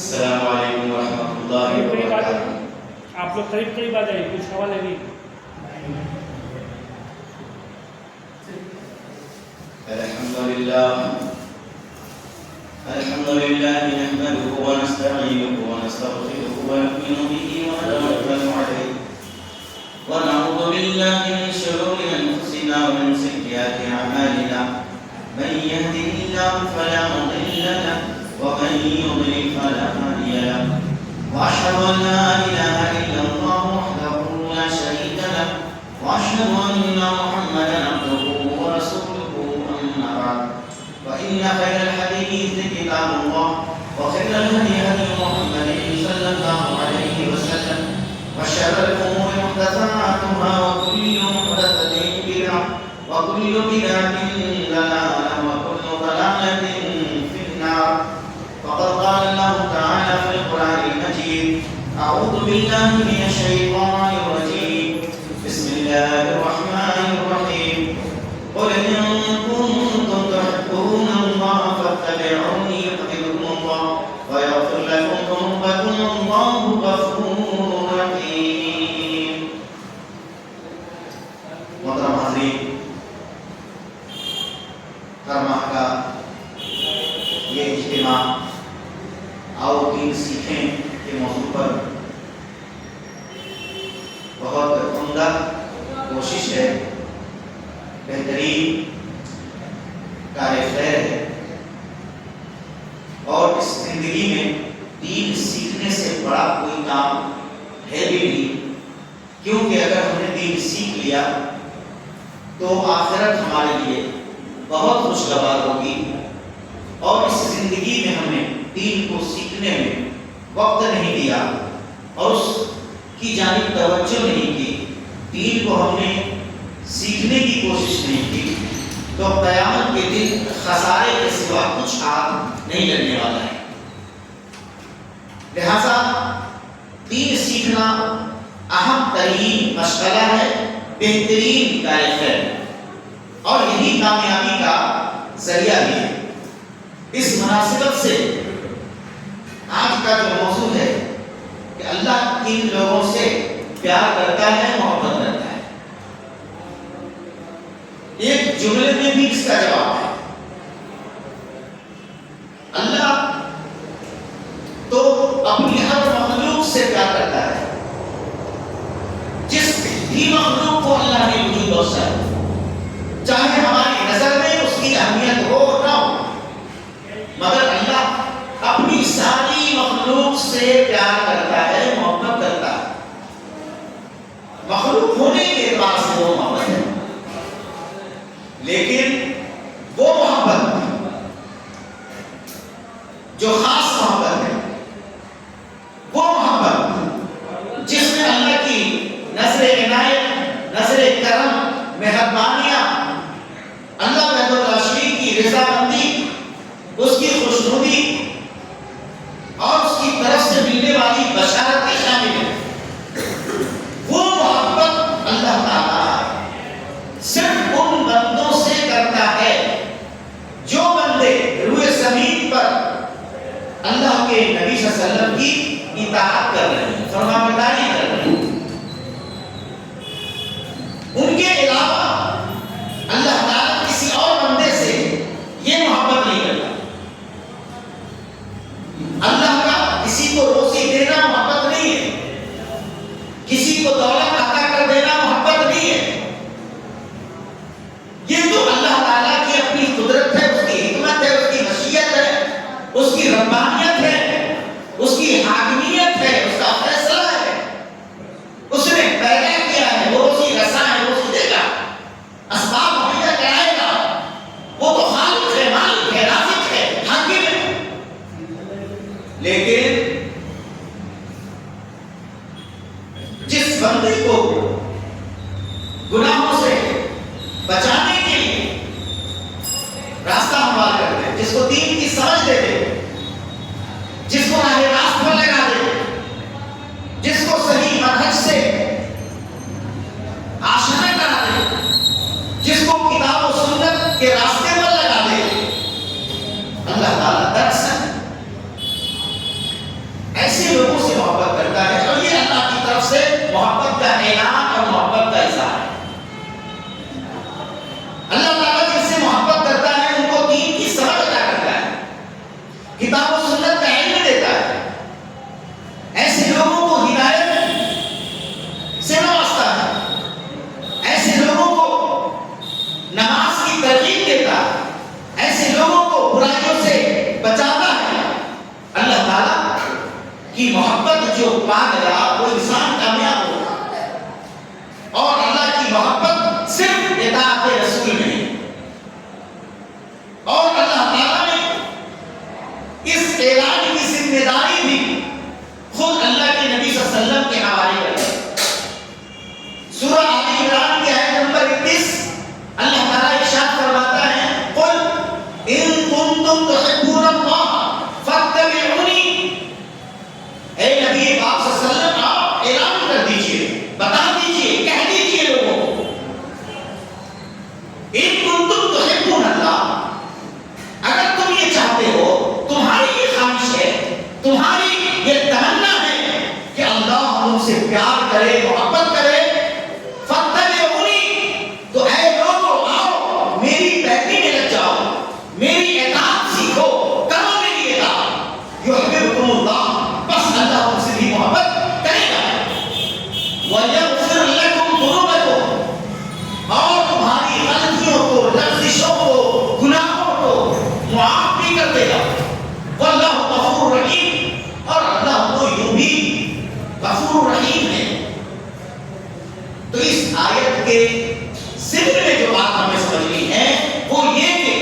السلام علیکم ورحمۃ اللہ وبرکاتہ. آپ لوگ قریب آ جائیے، کچھ سوال ہے بھی. الحمد للہ نحمده ونستعینه ونستغفره ونؤمن به ونتوکل علیہ ونعوذ باللہ من شرور انفسنا ومن سیئات اعمالنا من يهده الله فلا مضل له ومن يضلل فلا هادي له واشهد ان لا اله الا الله وحده لا شريك له واشهد ان محمدا عبده ورسوله اما بعد فان خير الحديث كتاب الله وخير الهدي هدي محمد صلى الله عليه وسلم وشر الامور محدثاتها وكل محدثه بدعه وكل بدعه ضلاله وكل ضلاله في النار. فقد قال الله تعالى في القرآن المجيد: أعوذ بالله من الشيطان الرجيم بسم الله الرحمن الرحيم قل إن كنتم تحبون الله فاتبعوني يحببكم الله ويغفر لكم ذنوبكم والله غفور رحيم. محترم حاضرین، کرمہ کا یہ اجتماع آؤ دین سیکھیں کے موضوع پر بہت عمدہ کوشش ہے، بہترین کار خیر ہے، اور اس زندگی میں دین سیکھنے سے بڑا کوئی کام ہے بھی نہیں، کیونکہ اگر ہم نے دین سیکھ لیا تو آخرت ہمارے لیے بہت خوشگوار ہوگی، اور اس زندگی میں ہم نے دین کو سیکھنے میں وقت نہیں دیا اور اس کی جانب توجہ نہیں کی، دین کو ہم نے سیکھنے کی کوشش نہیں کی، تو قیامت کے دن خسارے کے سوا کچھ ہاتھ نہیں لگنے والا ہے. لہذا دین سیکھنا اہم ترین مشغلہ ہے، بہترین کار خیر، اور یہی کامیابی کا ذریعہ بھی ہے. اس مناسبت سے آج کا جو موضوع ہے کہ اللہ کن لوگوں سے پیار کرتا ہے، محبت کرتا ہے، ایک جملے میں بھی اس کا جواب ہے. اللہ تو اپنی ہر مخلوق سے پیار کرتا ہے، جس بھی مخلوق کو اللہ نے وجود بخشا ہے، چاہے ہماری نظر میں اس کی اہمیت ہو نہ ہو، مگر اللہ اپنی ساری مخلوق سے پیار کرتا ہے، محبت کرتا ہے. مخلوق ہونے کے اعتبار سے وہ محبت ہے، لیکن وہ محبت جو خاص محبت ہے، وہ محبت جس میں اللہ کی نظر عنایت، نظر کرم، مہربانیاں، اللہ وحدہ لا شریک کی رضامندی، اس کی خوشنودی اور اس کی طرف سے ملنے والی بشارت کے شامل ہے. وہ محبت اللہ تعالیٰ صرف ان بندوں سے کرتا ہے جو بندے روئے زمین پر اللہ کے نبی صلی اللہ علیہ وسلم کی اطاعت کر رہے ہیں، فرمانبرداری کر رہے ہیں. ان کے علاوہ اللہ تعالیٰ کسی اور بندے سے یہ محبت نہیں کرتا. اللہ کا کسی کو روزی دینا محبت نہیں ہے، کسی کو دولت عطا کر دینا محبت نہیں ہے. یہ تو اللہ تعالیٰ کی اپنی قدرت ہے، اس کی حکمت ہے، اس کی مشیت ہے، اس کی ربانیت ہے، اس کی حاکمیت ہے، اس کا فیصلہ ہے. اس نے پیدا کیا ہے، وہ روزی رساں ہے، روزی دے گا، اسباب مہیا کرائے گا. وہ تو خالق ہے، مالک ہے، رازق ہے، حاکم ہے. لیکن جس بندے کو گناہوں سے بچانے کے لیے راستہ ہموار کر دے، جس کو دین کی سمجھ دے دے، جس کو راہ راست پر لگا دے، جس کو صحیح منہج سے آشنا کرا دے، جس کو کتاب و سنت کے راستے پر لگا دے، اللہ تعالیٰ دراصل پیار کرے محبت کرے فاتبعونی تو اے لوگوں آؤ میری پیروی میں لگ جاؤ میری اطاعت سیکھو کرو میری اطاعت یحببکم اللہ بس اللہ تم سے بھی محبت کرے گا وَيَغْفِرْ لَكُمْ ذُنُوبَكُمْ اور تمہاری غلطیوں کو لغزشوں کو گناہوں کو معاف بھی کر دے گا واللہ غفور رحیم اور اللہ تو یوں بھی غفور رحیم ہے. تو اس آیت کے ضمن میں جو بات ہمیں سمجھنی ہے وہ یہ کہ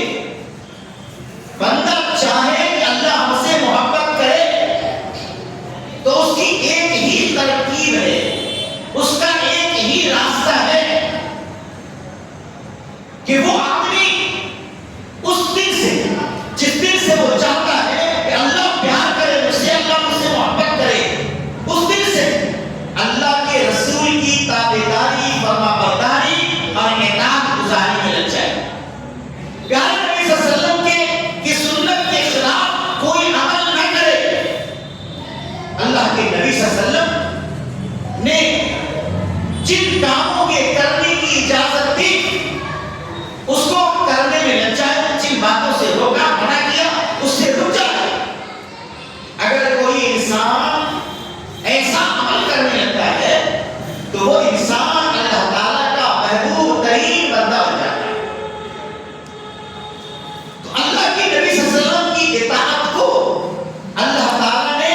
بندہ چاہے کہ اللہ ہم سے محبت کرے تو اس کی ایک ہی ترکیب ہے اس کا ایک ہی راستہ ہے کہ وہ آدمی اس دل سے جس دل سے وہ چاہتا ہے کہ اللہ پیار کرے مجھ سے اللہ مجھ سے محبت کرے اس دل سے اللہ کے رسول کی تابعداری فرما برداری اور اطاعت گزاری میں لگ جائے. پیارے نبی صلی اللہ علیہ وسلم کی سنت کے خلاف کوئی عمل نہ کرے. اللہ کے نبی صلی اللہ علیہ وسلم نے جن کاموں کے کرنے کی اجازت دی اس کو کرنے میں لگ جائے جن باتوں سے روکا منع کیا اس سے رک جائے. اگر کوئی انسان ایسا عمل کرنے لگتا ہے تو وہ انسان اللہ تعالیٰ کا محبوب ترین بندہ بن جاتا ہے. تو اللہ کے نبی صلی اللہ علیہ وسلم کی اطاعت کو اللہ تعالیٰ نے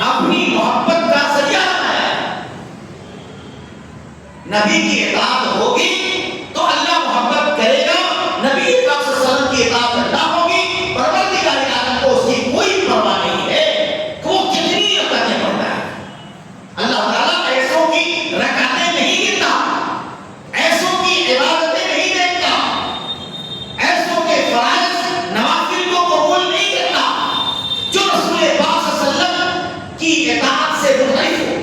اپنی محبت کا ذریعہ بنایا ہے. نبی کی اطاعت ہوگی تو اللہ محبت کرے گا. نبی صلی اللہ علیہ وسلم کی اطاعت نہ ہوگی پروردگار عالم کو اس کی کوئی پرواہ نہیں ہے کہ وہ کتنی رکعتیں پڑھتا ہے. اللہ تعالیٰ ایسوں کی رکعتیں نہیں گنتا ایسوں کی عبادتیں نہیں دیکھتا ایسوں کے فرائض نوافل کو قبول نہیں کرتا جو رسول پاک صلی اللہ علیہ وسلم کی اطاعت سے منحرف ہو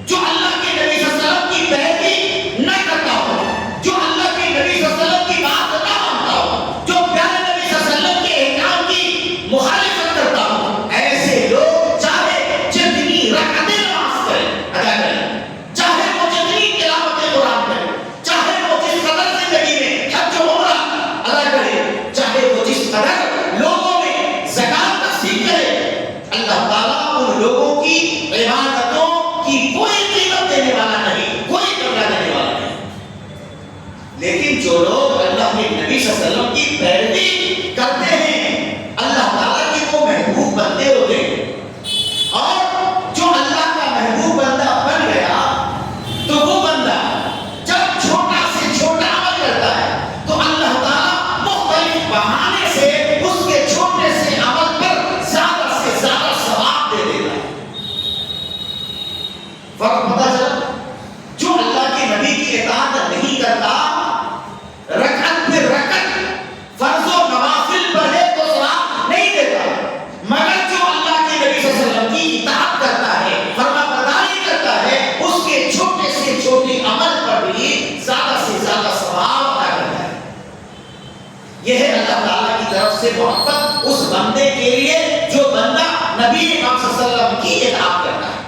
جو اللہ کے نبی صلی اللہ علیہ وسلم کی پیروی نہ کرتا ہو جو اللہ کے نبی صلی اللہ علیہ وسلم کی بات نہ مانتا ہو جو پیارے نبی صلی اللہ علیہ وسلم کے احکام کی مخالفت کرتا ہو. ایسے لوگ چاہے جتنی رکعتیں نماز کریں ادا کریں چاہے وہ جتنی تلاوت قرآن کریں چاہے وہ جس قدر زندگی میں حج و عمرہ ادا کرے چاہے وہ جس قدر لوگوں میں زکات تقسیم کرے اللہ تعالیٰ ان لوگوں کی عبادتوں کی کوئی قیمت دینے والا نہیں کوئی قدر دینے والا نہیں. لیکن جو لوگ اللہ کے نبی صلی اللہ علیہ وسلم کی پیروی کرتے ہیں اللہ تعالیٰ کے وہ محبوب بندے ہوتے ہیں. اور جو اللہ کا محبوب بندہ بن گیا تو وہ بندہ جب چھوٹا سے چھوٹا عمل کرتا ہے تو اللہ تعالیٰ مختلف بہانے سے اس کے چھوٹے سے عمل پر زیادہ سے زیادہ ثواب دے دیتا ہے. فرق پتہ چلا جو اللہ کے نبی کی اطاعت نہیں کرتا رکعت پہ رکعت فرض و نوافل پڑھے تو ثواب نہیں دیتا مگر جو اللہ کے نبی صلی اللہ علیہ وسلم کی اطاعت کرتا ہے فرما برداری کرتا ہے اس کے چھوٹے سے چھوٹے عمل پر بھی زیادہ سے زیادہ ثواب عطا کرتا ہے. یہ ہے اللہ تعالیٰ کی طرف سے محبت اس بندے کے لیے جو بندہ نبی پاک صلی اللہ علیہ وسلم کی اطاعت کرتا ہے.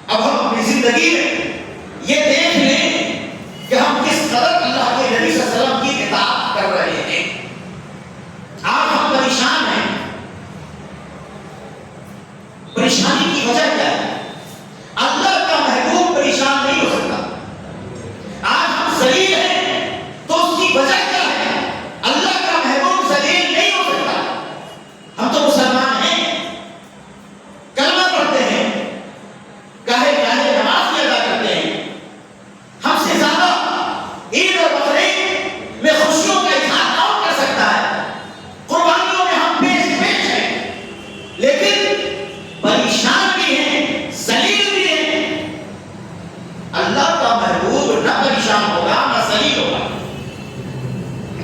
اب ہم اپنی زندگی میں یہ دیکھ لیں کہ ہم کس قدر اللہ کے نبی صلی اللہ علیہ وسلم کی اطاعت کر رہے ہیں. آج ہم پریشان ہیں. پریشانی کی وجہ کیا ہے؟ اللہ کا محبوب پریشان نہیں ہو سکتا. آج ہم ذلیل ہیں تو اس کی وجہ کیا ہے؟ اللہ کا محبوب ذلیل نہیں ہو سکتا. ہم تو مسلمان ہیں کلمہ پڑھتے ہیں گاہے گاہے نماز بھی ادا کرتے ہیں. ہم سے زیادہ عید اور بقرعید میں خوشیوں کا اظہار کون کر سکتا ہے؟ قربانیوں میں ہم پیش ہیں لیکن پریشان بھی ہیں ذلیل بھی ہیں. اللہ کا محبوب نہ پریشان ہوگا نہ ذلیل ہوگا.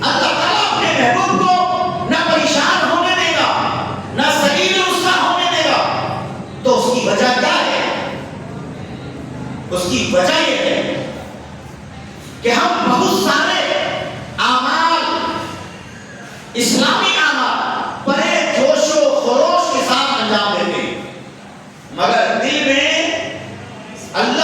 اللہ تعالیٰ اپنے محبوب کو نہ پریشان ہونے دے گا نہ ذلیل رسوا ہونے دے گا. تو اس کی وجہ کیا ہے؟ اس کی وجہ یہ ہے کہ ہم بہت سارے اعمال اسلامی اعمال بڑے جوش و خروش کے ساتھ انجام دیتے ہیں مگر دل میں اللہ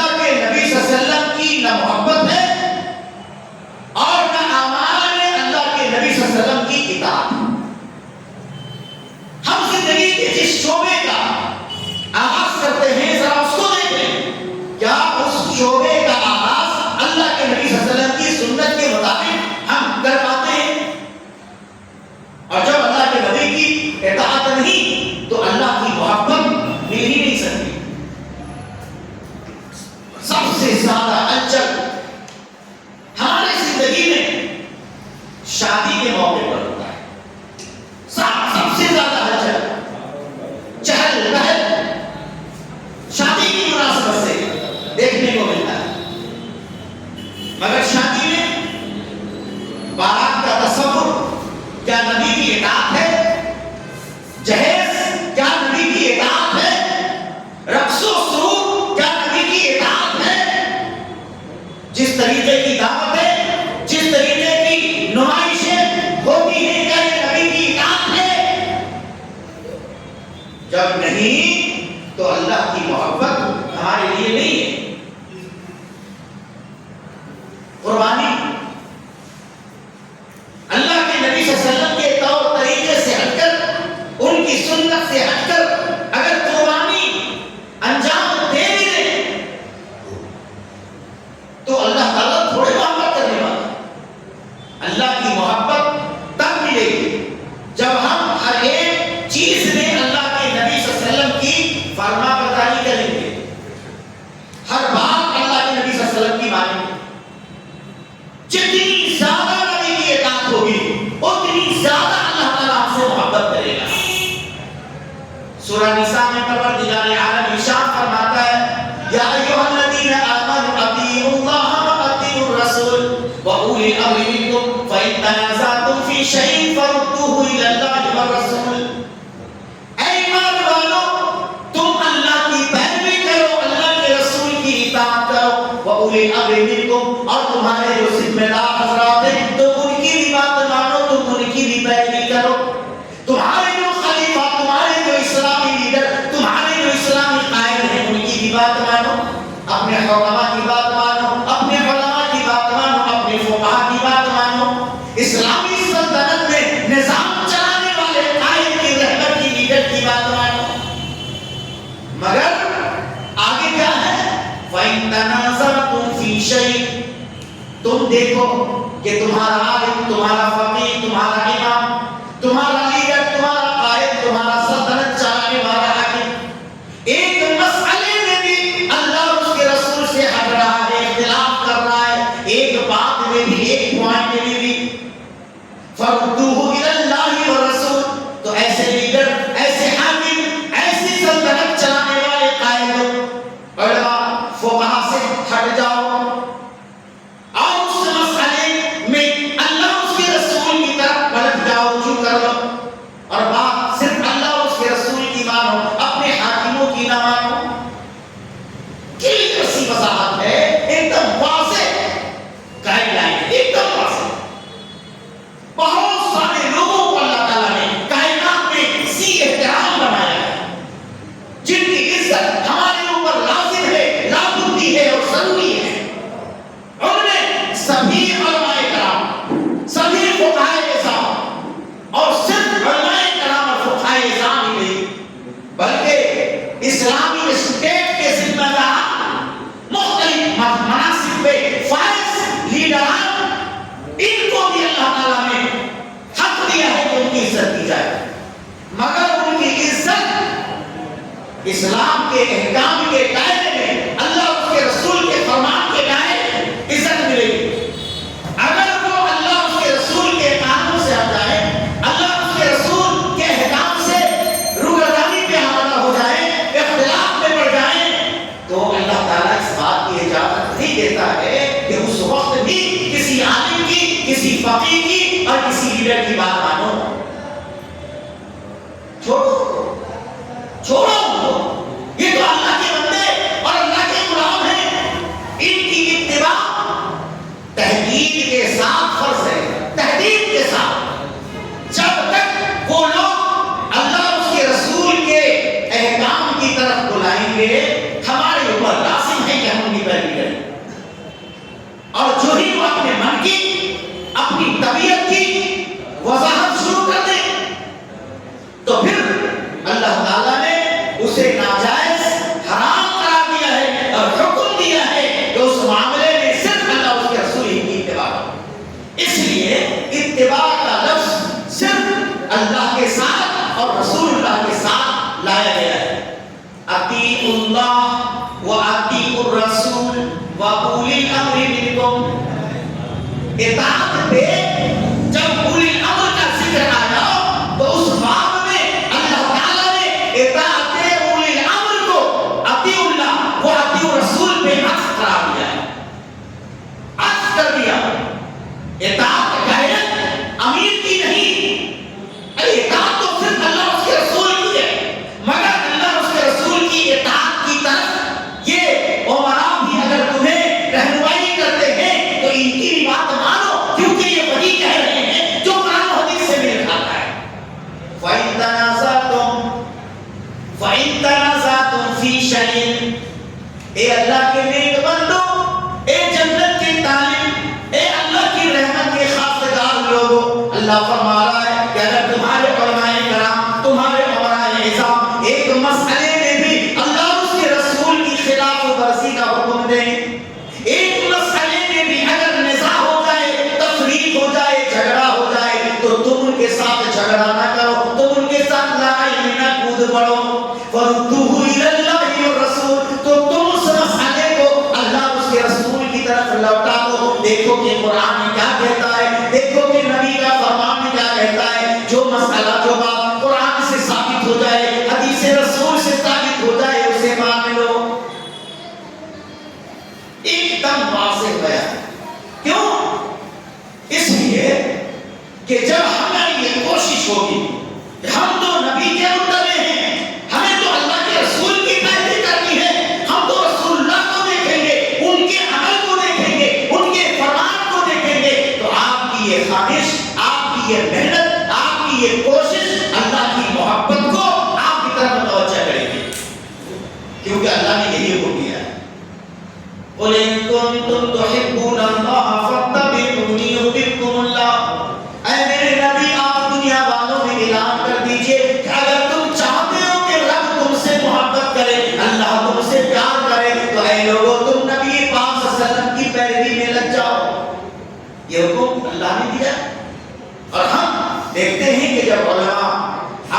تصور کیا نبی کی اطاعت ہے؟ جہیز کیا نبی کی اطاعت ہے؟ رقص و سرور کیا نبی کی اطاعت ہے؟ جس طریقے کی دعوت ہے، جس طریقے کی نمائشیں ہوتی ہیں، کیا یہ نبی کی اطاعت ہے؟ جب نہیں تو اللہ کی محبت ہمارے لیے نہیں ہے۔ قربانی اللہ کے نبی صلی اللہ علیہ وسلم کے طور طریقے سے ہٹ کر، ان کی سنت سے ہٹ کر اگر قربانی انجام دے بھی دیں تو اللہ تعالیٰ تھوڑے محبت کرنے والا۔ اللہ کی محبت تب ملے گی جب ہم ہر ایک چیز میں اللہ کے نبی صلی اللہ علیہ وسلم کی فرما برداری کریں گے، ہر بات اللہ کے نبی صلی اللہ علیہ وسلم کی مانیں گے۔ جتنی زیادہ نبی کی اطاعت ہوگی اتنی زیادہ اللہ تعالیٰ ہم سے محبت کرے گا۔ سورہ نساء میں پروردگار عالم ارشاد فرماتا ہے، یا ایھا الذین آمنوا اطیعوا اللہ واطیعوا الرسول واولی الامر منکم فإن تنازعتم فی شیء فردوہ الی اللہ والرسول۔ اے ایمان والو، تم اللہ کی پیروی کرو، اللہ کے رسول کی اطاعت کرو، واولی الامر منکم، اور تمہارے جو ذمہ دار حضرات ہیں تم ان کی بھی بات مانو، تم ان کی بھی پیروی کرو۔ تمہارے جو خلیفہ، تمہارے جو اسلامی لیڈر، تمہارے جو اسلامی قائد ہیں ان کی بھی بات مانو، اپنے حکما کی بات مانو، اپنے علماء کی بات مانو، اپنے فقہا کی بات مانو۔ اسلامی سلطنت میں نظام چلانے والے قائد کی، رہبر کی، لیڈر کی بات مانو۔ مگر آگے کیا ہے؟ فَإِن تَنَازَعْتُمْ فِي شَيْءٍ، تم دیکھو کہ تمہارا عالم، تمہارا فقیہ، تمہارا امام، تمہارا لیڈر، تمہارا قائد، تمہارا سلطنت چلانے والا حاکم ایک مسئلے میں بھی اللہ اور اس کے رسول سے ہٹ رہا ہے، اختلاف کر رہا ہے، ایک بات میں بھی، ایک پوائنٹ میں بھی، فَرُدُّوهُ إِلَى اللَّهِ وَالرَّسُولِ، تو ایسے لیڈر، ایسے حاکم، ایسی سلطنت چلانے والے قائد، علماء، فقہا سے ہٹ جاؤ اور اس مسئلے میں اللہ اس کے رسول کی طرف پلٹ جاؤ، رجوع کر لو، اور بات صرف اللہ اور اس کے رسول کی مانو، اپنے حاکموں کی نہ مانو۔ کلیئر سی وضاحت ہے، ایک دم واضح گائیڈ لائن، ایک دم واضح۔ بہت سارے لوگوں کو اللہ تعالیٰ نے کائنات میں اسی احترام بنایا ہے جن کی عزت ہمارے اوپر لازم ہے، لابدی ہے اور ضروری ہے۔ ان میں سبھی علماء کرام، سبھی فقہائے اعظام، اور صرف علماء کرام اور فقہائے اعظام ہی نہیں بلکہ اسلامی اسٹیٹ کے ذمہ دار، مختلف مناصب پہ فائز لیڈران، ان کو بھی اللہ تعالیٰ نے حق دیا ہے کہ ان کی عزت کی جائے، مگر ان کی عزت اسلام کے احکام کے دائرے میں، اللہ اور اس کے رسول کے فرمان کے دائرے میں عزت ملے گی۔ اگر وہ اللہ اور اس کے رسول کے قانون سے ہٹ جائے، اللہ اور اس کے رسول کے احکام سے روگردانی پہ حملہ ہو جائے، اختلاف میں پڑ جائیں، تو اللہ تعالیٰ اس بات کی اجازت نہیں دیتا ہے کہ اس وقت بھی کسی عالم کی، کسی فقیہ کی اور کسی لیڈر کی بات مانو۔ چھوڑو، چھوڑو، فرما رہا ہے کہ اگر تمہارے علماء کرام، تمہارے امراء نظام ایک مسئلے میں بھی اللہ اور اس کے رسول کی خلاف ورزی کا حکم دیں، ایک مسئلے میں بھی اگر نزاع ہو جائے، تفریق ہو جائے، جھگڑا ہو جائے، تو تم ان کے ساتھ جھگڑا نہ کرو، تم ان کے ساتھ لڑائی میں نہ کود پڑو۔ فَرُدُّوهُ إِلَى اللَّهِ وَالرَّسُولِ، تو تم اس مسئلے کو اللہ اور اس کے رسول کی طرف لوٹا دو۔ دیکھو کہ قرآن کیا کہتا ہے، دیکھو کہ نبی کا فرمان کیا کہتا ہے۔ جو مسئلہ، جو بات قرآن سے ثابت ہو جائے، حدیث رسول سے ثابت ہو جائے، اسے مان لو۔ ایک دم واضح بیان۔ کیوں؟ اس لیے کہ جب ہماری یہ کوشش ہوگی کہ ہم تو نبی کے متبع ہیں، ہمیں تو اللہ کے رسول کی پیروی کرنی ہے، ہم تو رسول اللہ کو دیکھیں گے، ان کے عمل کو دیکھیں گے، ان کے فرمان کو دیکھیں گے، تو آپ کی یہ خواہش، آپ کی یہ محنت، آپ کی یہ کوشش اللہ کی محبت کو آپ کی طرف متوجہ کرے گی، کیونکہ اللہ نے یہی حکم دیا ہے۔ قُلْ إِن كُنتُمْ تُحِبُّونَ اللَّهَ فَاتَّبِعُونِي يُحْبِبْكُمُ اللَّهُ۔ اے میرے نبی، آپ دنیا والوں میں اعلان کر دیجئے کہ اگر تم چاہتے ہو کہ رب تم سے محبت کرے، اللہ تم سے پیار کرے، تو اے لوگوں تم نبی پاک صلی اللہ علیہ وسلم کی پیروی میں لگ جاؤ۔ یہ حکم اللہ نے دیا، اور ہم دیکھتے ہیں کہ جب علماء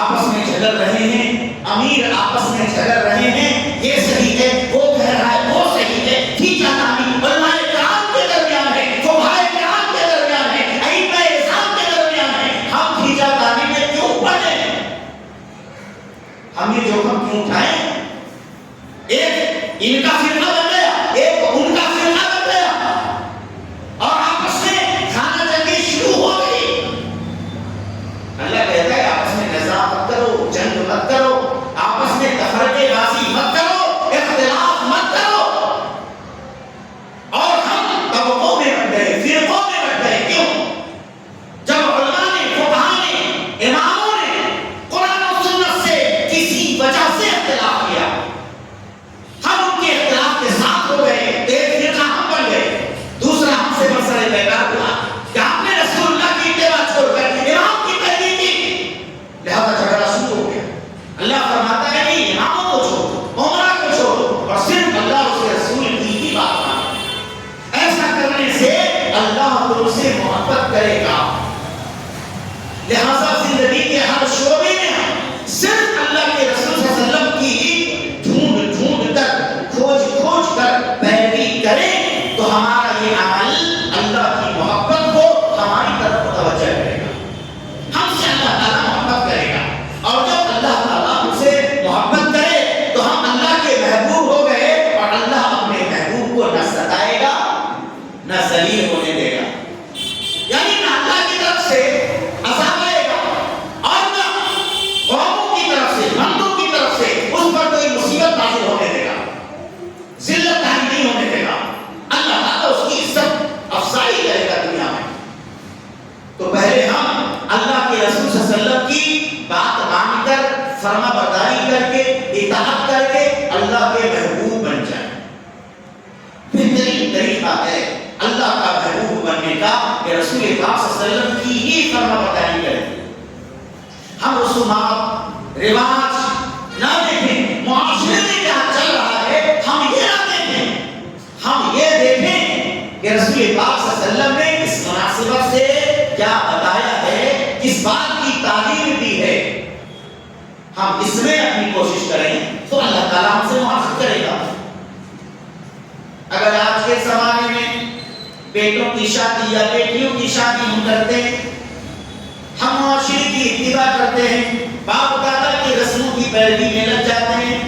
آپس میں جھگڑ رہے ہیں، امیر آپس میں جھگڑ رہے ہیں، یہ صحیح ہے، وہ کہہ رہا ہے وہ صحیح ہے، ٹھیک ہے، علماء کرام کے درمیان ہے، فقہاء کرام کے درمیان ہے، ائمہ اعظام کے درمیان ہے، ہم کھینچا تانی میں کیوں پڑے؟ ہم یہ جوخم کیوں اٹھائیں؟ ایک ان کا فرقہ بن گیا، ایک ان کا فرقہ بن گیا، اور آپس میں کھانا جنگی شروع ہو گئی۔ اللہ کہتا ہے آپس میں نزاع مت کرو، جنگ مت کرو، آپس میں تفرقے بازی مت کرو، اختلاف مت کرو۔ اور ہم طبقوں میں بٹ گئے، فرقوں میں بٹ گئے، کیوں؟ جب علماء نے، فقہاء نے، اماموں نے قرآن و سنت سے کسی وجہ سے اختلاف کیا، ہم ان کے اختلاف کے ساتھ ہو گئے، ایک فرقہ ہم بن گئے، دوسرا ہم سے مسئلہ بیکار ہوا کہ آپ نے رسول اللہ کی اتباع چھوڑ کر امام کی پیروی کی، لہذا جھگڑا شروع ہو گیا۔ اللہ فرماتا ہے کہ اماموں کو چھوڑو، عمرہ کو چھوڑو، اور صرف اللہ اور اس کے رسول کی ہی بات مانو۔ ایسا کرنے سے اللہ تم سے محبت کرے گا۔ لہذا زندگی کے ہر شعبے میں ہم صرف اللہ کے رسول صلی اللہ علیہ وسلم کی ڈھونڈ ڈھونڈ کر، کھوج کھوج کر پیروی کریں، تو ہمارا یہ عمل اللہ کی محبت کو ہماری طرف متوجہ کرے گا، ہم سے اللہ تعالیٰ محبت کرے گا، اور جب اللہ تعالیٰ ہم سے محبت کرے تو ہم اللہ کے محبوب ہو گئے، اور اللہ اپنے محبوب کو نہ ستائے گا نہ ذلیل ہونے دے گا، یعنی نہ اللہ کی طرف سے عذاب آئے گا، اور نہ قوموں کی طرف سے، بندوں کی طرف سے اس پر کوئی مصیبت نازل ہونے دے گا، ذلت حاصل نہیں ہونے دے گا۔ اللہ تعالیٰ اس کی عزت افزائی کرے گا دنیا میں۔ تو پہلے ہم اللہ کے رسول صلی اللہ علیہ وسلم کی بات مان کر، فرما برداری کر کے، اطاعت کر کے اللہ کے محبوب بن جائیں۔ بہترین طریقہ ہے اللہ کا محبوب بننے کا کہ رسول پاک صلی اللہ علیہ وسلم کی ہی فرما برداری کریں۔ ہم رسومات، رواج نہ دیکھیں، معاشرے میں کیا چل رہا ہے ہم یہ نہ دیکھیں، ہم یہ دیکھیں کہ رسول پاک صلی اللہ علیہ وسلم نے اس مناسبت سے کیا بتایا ہے، کس بات کی تعلیم دی ہے، ہم اس میں اپنی کوشش کریں تو اللہ تعالیٰ ہم سے محبت کرے گا۔ اگر آج کے زمانے میں بیٹوں کی شادی یا بیٹیوں کی شادی ہم کرتے ہیں، ہم معاشرے کی اتباع کرتے ہیں، باپ دادا کی رسموں کی پیروی میں لگ جاتے ہیں،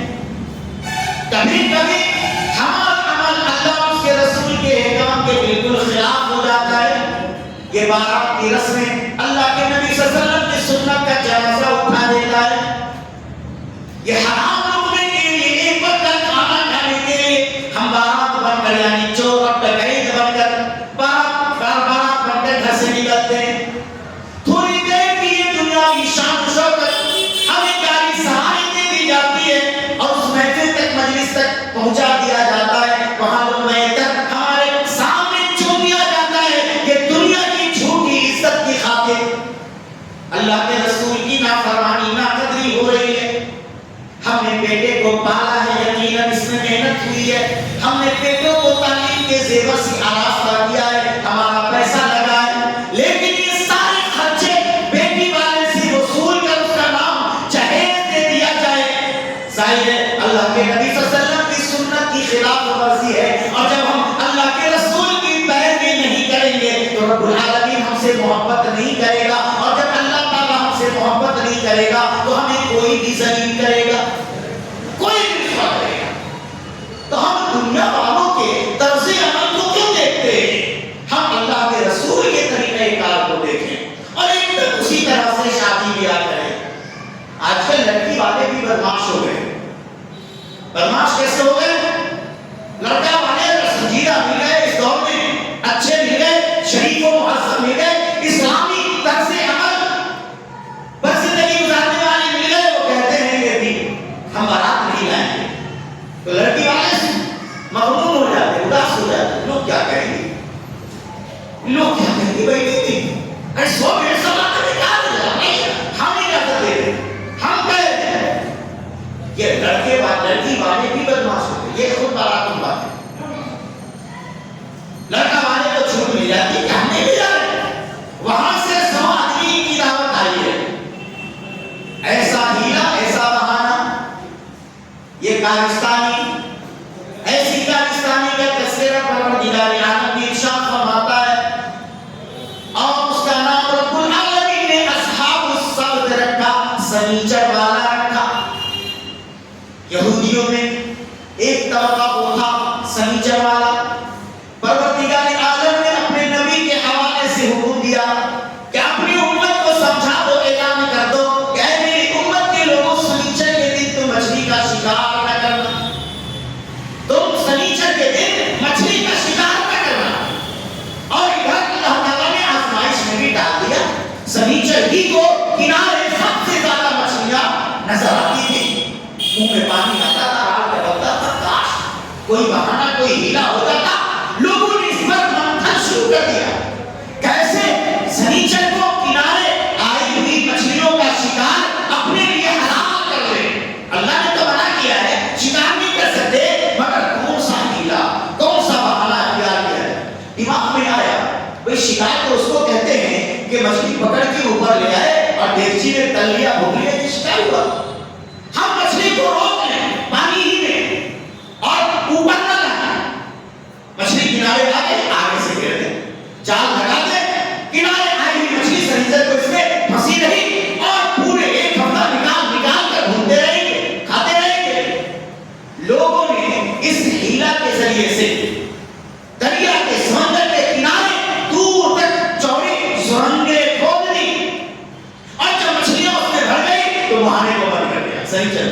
کبھی کبھی ہمارا عمل اللہ اور اس کے رسول کے احکام کے بالکل خلاف ہو جاتا ہے۔ یہ بارات کی رسمیں اللہ کے نبی صلی اللہ علیہ وسلم کی سنت کا جنازہ اٹھا دیتا ہے۔ یہ حرام لقمے کے لیے، ایک وقت کا کھانا کھانے کے لیے ہم بارات بن کر، یعنی چور اور ڈکیت بن کر بارات بن کر گھر سے نکلتے ہیں۔ تھوڑی دیر کی یہ دنیاوی شان و شوکت ہمیں پیاری سہارے دی جاتی ہے، اور اس محفل تک، مجلس تک پہنچا دیا جاتا ہے، وہاں لقمے تک ہمارے سامنے چھو دیا جاتا ہے کہ دنیا کی جھوٹی عزت کی خاطر اللہ کے رسول کی نافرمانی ناقدری ہو رہی ہے. ہم نے بیٹے کو پالا ہے, یقیناً اس میں محنت ہوئی ہے, ہم نے بیٹوں کو تعلیم کے زیور سے آراستہ کیا ہے, ہمارا پیسہ لگا ہے, لیکن یہ سارے خرچے بیٹی والے سے وصول کر اس کا نام جہیز دے دیا جائے, ظاہر ہے اللہ کے نبی صلی اللہ علیہ وسلم کی سنت کی خلاف ورزی ہے. اور جب ہم اللہ کے رسول کی پیروی نہیں کریں گے تو رب العالمین ہم سے محبت نہیں کرے گا, اور جب اللہ تعالیٰ ہم سے محبت نہیں کرے گا تو ہمیں کوئی بھی ذلیل کرے گا, کوئی بھی رسوا کرے گا. تو ہم دنیا والوں کے طرز عمل کو کیوں دیکھتے ہیں؟ ہم اللہ کے رسول کے طریقہ کار کو دیکھیں اور ایک دم اسی طرح سے شادی بیاہ کریں. آج کل لڑکی والے بھی بدماش ہو گئے. بدماش کیسے ہو گئے؟ لڑکا والے اگر سنجیدہ مل گئے اس دور میں, اچھے مل گئے, شریف و مہذب مل گئے, اسلامی طرز عمل پر زندگی گزارنے والے مل گئے, وہ کہتے ہیں کہ بھی ہم بارات نہیں لائیں گے, تو لڑکی والے مغرور ہو جاتے, اداس ہو جاتے. لوگ کیا کہیں گے, لوگ کیا کہیں گے, بھائی نہیں ارے 100-150 لاکھ کا نکال دیا, ہم نہیں کر سکتے, ہم کہہ رہے ہیں. یہ لڑکے لڑکی والے بھی بدماش ہوتے, یہ خود بارات بات ہے. لڑکا والے کو چھوٹ مل جاتی کہ ہم نہیں بھی جا رہے, وہاں سے 100 آدمی کی دعوت آئی ہے. ایسا ہیلا, ایسا بہانہ, یہ کارستانی, ایسی کارستانی کا تذکرہ پروردگار عالم کی ارشاد فرماتا ہے, اور اس کا نام رب العالمین نے اصحاب السبت رکھا, سنیچر والا رکھا. یہودیوں میں ایک طبقہ وہ تھا سنیچر والا. پروردگار عالم نے اپنے نبی کے حوالے سے حکم دیا کہ اپنی امت کو سمجھا دو, اعلان کر دو کہ اے میری امت کے لوگوں, سنیچر کے دن تم مچھلی کا شکار نہ کرنا, تم سنیچر کے دن مچھلی کا شکار نہ کرنا. اور ادھر اللہ تعالیٰ نے آزمائش میں بھی ڈال دیا, سنیچر ہی کو کنارے سب سے زیادہ مچھلیاں نظر آتی تھی, منہ میں پانی آتا تھا, راہ ڈبکتا تھا, کاش کوئی بہانہ کوئی ہیلا ہو جاتا. لوگوں نے اس پر منتھن شروع کر دیا, کیسے سنیچر کو کنارے آئی ہوئی مچھلیوں کا شکار اپنے لیے حلال کر لے. اللہ نے تو منع کیا ہے, شکار نہیں کر سکتے, مگر کون سا ہیلا, کون سا بہانہ اختیار کیا ہے. دماغ میں آیا, بھئی شکار تو اس کو کہتے ہیں کہ مچھلی پکڑ کے اوپر لے آئے اور دیگچی میں تل لیا, بھون لیا, یہ شکار ہوا. ہم مچھلی کو روک لیں پانی ہی میں اور اوپر نہ لائیں, مچھلی کنارے آ گئے, آگے سے گھیر دیں, جال لگا دیں, کنارے آئی ہوئی مچھلی سنیچر کو اس میں پھنسی رہی, اور پورے ایک ہفتہ نکال کر ڈھونڈتے رہیں گے, کھاتے رہیں گے. لوگوں نے اس ہیلا کے ذریعے سے دریا کے سمندر کے کنارے دور تک چوڑی سرنگیں کھود دی, اور جب مچھلیاں اس میں بھر گئی تو بہانے کو بند کر دیا. سنیچر